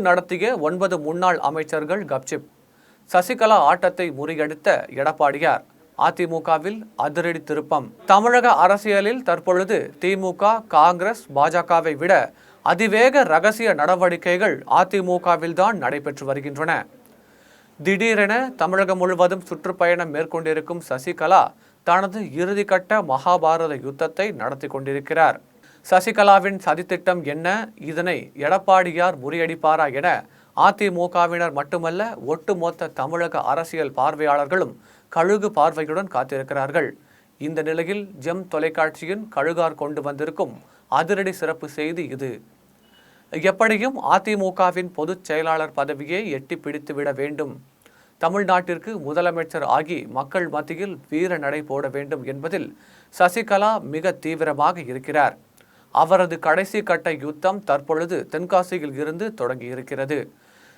நடத்திய 9 முன்னாள் அமைச்சர்கள் கப்சிப். சசிகலா ஆட்டத்தை முறியடித்த எடப்பாடியார். அதிமுகவில் அதிரடி திருப்பம். தமிழக அரசியலில் தற்பொழுது திமுக, காங்கிரஸ், பாஜகவை விட அதிவேக ரகசிய நடவடிக்கைகள் அதிமுகவில்தான் நடைபெற்று வருகின்றன. திடீரென தமிழகம் முழுவதும் சுற்றுப்பயணம் மேற்கொண்டிருக்கும் சசிகலா தனது இறுதிக்கட்ட மகாபாரத யுத்தத்தை நடத்தி கொண்டிருக்கிறார். சசிகலாவின் சதித்திட்டம் என்ன? இதனை எடப்பாடியார் முறியடிப்பாரா என அதிமுகவினர் மட்டுமல்ல, ஒட்டுமொத்த தமிழக அரசியல் பார்வையாளர்களும் கழுகு பார்வையுடன் காத்திருக்கிறார்கள். இந்த நிலையில் ஜெம் தொலைக்காட்சியின் கழுகார் கொண்டு வந்திருக்கும் அதிரடி சிறப்பு செய்தி இது. எப்படியும் அதிமுகவின் பொதுச் செயலாளர் பதவியை எட்டி பிடித்துவிட வேண்டும், தமிழ்நாட்டிற்கு முதலமைச்சர் ஆகி மக்கள் மத்தியில் வீர நடை போட வேண்டும் என்பதில் சசிகலா மிக தீவிரமாக இருக்கிறார். அவரது கடைசி கட்ட யுத்தம் தற்பொழுது தென்காசியில் இருந்து தொடங்கியிருக்கிறது.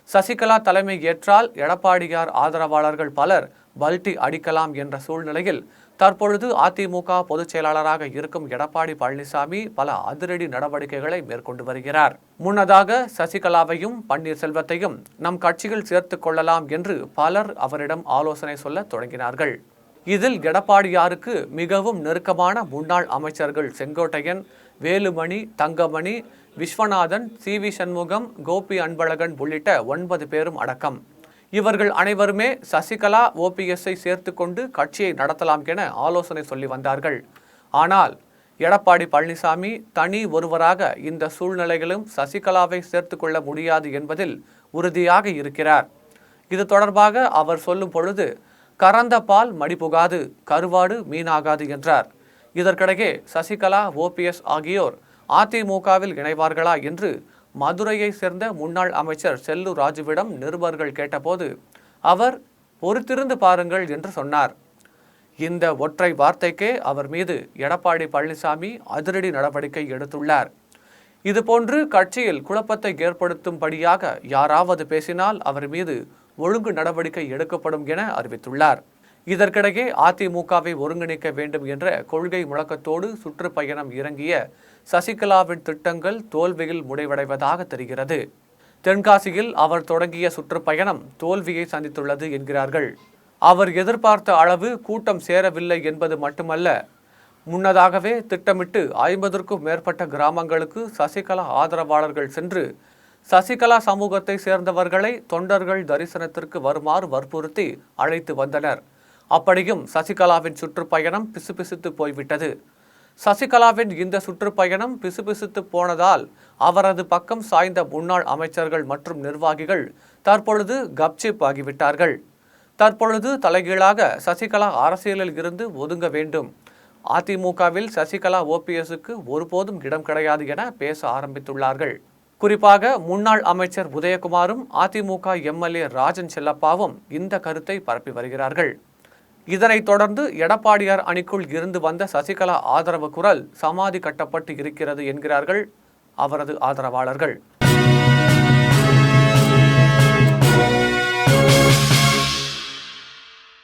சசிகலா தலைமை ஏற்றால் எடப்பாடியார் ஆதரவாளர்கள் பலர் பல்டி அடிக்கலாம் என்ற சூழ்நிலையில் தற்பொழுது அதிமுக பொதுச் செயலாளராக இருக்கும் எடப்பாடி பழனிசாமி பல அதிரடி நடவடிக்கைகளை மேற்கொண்டு வருகிறார். முன்னதாக சசிகலாவையும் பன்னீர்செல்வத்தையும் நம் கட்சியில் சேர்த்து கொள்ளலாம் என்று பலர் அவரிடம் ஆலோசனை சொல்ல தொடங்கினார்கள். இதில் எடப்பாடியாருக்கு மிகவும் நெருக்கமான முன்னாள் அமைச்சர்கள் செங்கோட்டையன், வேலுமணி, தங்கமணி, விஸ்வநாதன், சி.வி. சண்முகம், கோபி அன்பழகன் உள்ளிட்ட 9 பேரும் அடக்கம். இவர்கள் அனைவருமே சசிகலா, ஓபிஎஸ்ஐ சேர்த்து கொண்டு கட்சியை நடத்தலாம் என ஆலோசனை சொல்லி வந்தார்கள். ஆனால் எடப்பாடி பழனிசாமி தனி ஒருவராக இந்த சூழ்நிலைகளும் சசிகலாவை சேர்த்து கொள்ள முடியாது என்பதில் உறுதியாக இருக்கிறார். இது தொடர்பாக அவர் சொல்லும் பொழுது, கறந்த பால் மடிபுகாது, கருவாடு மீனாகாது என்றார். இதற்கிடையே சசிகலா, ஓபிஎஸ் ஆகியோர் அதிமுகவில் இணைவார்களா என்று மதுரையை சேர்ந்த முன்னாள் அமைச்சர் செல்லூர் ராஜுவிடம் நிருபர்கள் கேட்டபோது அவர் பொறுத்திருந்து பாருங்கள் என்று சொன்னார். இந்த ஒற்றை வார்த்தைக்கே அவர் மீது எடப்பாடி பழனிசாமி அதிரடி நடவடிக்கை எடுத்துள்ளார். இதுபோன்று கட்சியில் குழப்பத்தை ஏற்படுத்தும்படியாக யாராவது பேசினால் அவர் மீது ஒழுங்கு நடவடிக்கை எடுக்கப்படும் என அறிவித்துள்ளார். இதற்கிடையே அதிமுகவை ஒருங்கிணைக்க வேண்டும் என்ற கொள்கை முழக்கத்தோடு சுற்றுப்பயணம் இறங்கிய சசிகலாவின் திட்டங்கள் தோல்வியில் முடிவடைவதாக தெரிகிறது. தென்காசியில் அவர் தொடங்கிய சுற்றுப்பயணம் தோல்வியை சந்தித்துள்ளது என்கிறார்கள். அவர் எதிர்பார்த்த அளவு கூட்டம் சேரவில்லை என்பது மட்டுமல்ல, முன்னதாகவே திட்டமிட்டு 50க்கும் மேற்பட்ட கிராமங்களுக்கு சசிகலா ஆதரவாளர்கள் சென்று சசிகலா சமூகத்தை சேர்ந்தவர்களை தொண்டர்கள் தரிசனத்திற்கு வருமாறு வற்புறுத்தி அழைத்து வந்தனர். அப்படியும் சசிகலாவின் சுற்றுப்பயணம் பிசுபிசுத்து போய்விட்டது. சசிகலாவின் இந்த சுற்றுப்பயணம் பிசுபிசுத்து போனதால் அவரது பக்கம் சாய்ந்த முன்னாள் அமைச்சர்கள் மற்றும் நிர்வாகிகள் தற்பொழுது கப்சிப் ஆகிவிட்டார்கள். தற்பொழுது தலைகீழாக சசிகலா அரசியலில் இருந்து ஒதுங்க வேண்டும், அதிமுகவில் சசிகலா, ஓபிஎஸ்க்கு ஒருபோதும் இடம் கிடையாது என பேச ஆரம்பித்துள்ளார்கள். குறிப்பாக முன்னாள் அமைச்சர் உதயகுமாரும் அதிமுக எம்எல்ஏ ராஜன் செல்லப்பாவும் இந்த கருத்தை பரப்பி வருகிறார்கள். இதனைத் தொடர்ந்து எடப்பாடியார் அணிக்குள் இருந்து வந்த சசிகலா ஆதரவு குரல் சமாதி கட்டப்பட்டு இருக்கிறது என்கிறார்கள் அவரது ஆதரவாளர்கள்.